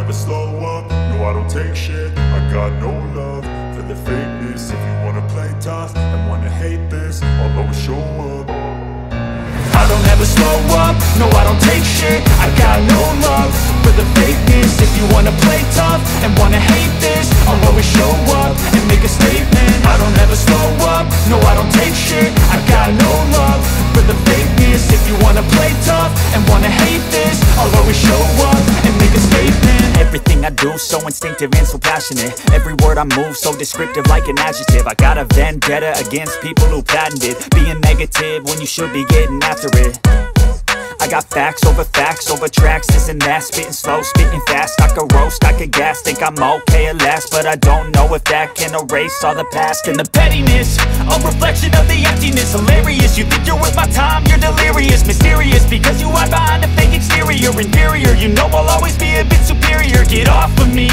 never slow up, no I don't take shit. I got no love for the fakeness. If you wanna play tough and wanna hate this, I'll always show up. I don't ever slow up, no I don't take shit. I got no love for the fakeness. If you wanna play tough and wanna hate this, I'll always show up and make a statement. I don't ever slow up, no I don't take shit. I got no love for the fakeness. If you wanna play tough and wanna hate this, I'll always show up and make a statement. Everything I do so instinctive and so passionate. Every word I move so descriptive like an adjective. I got a vendetta against people who patented being negative when you should be getting after it. I got facts over tracks, this and that. Spitting slow, spitting fast, I could roast, I could gas. Think I'm okay at last, but I don't know if that can erase all the past. And the pettiness, a reflection of the emptiness. Hilarious, you think you're worth my time, you're delirious. Mysterious, because you hide behind a fake exterior. Inferior, you know I'll always be a bit superior. Get off of me.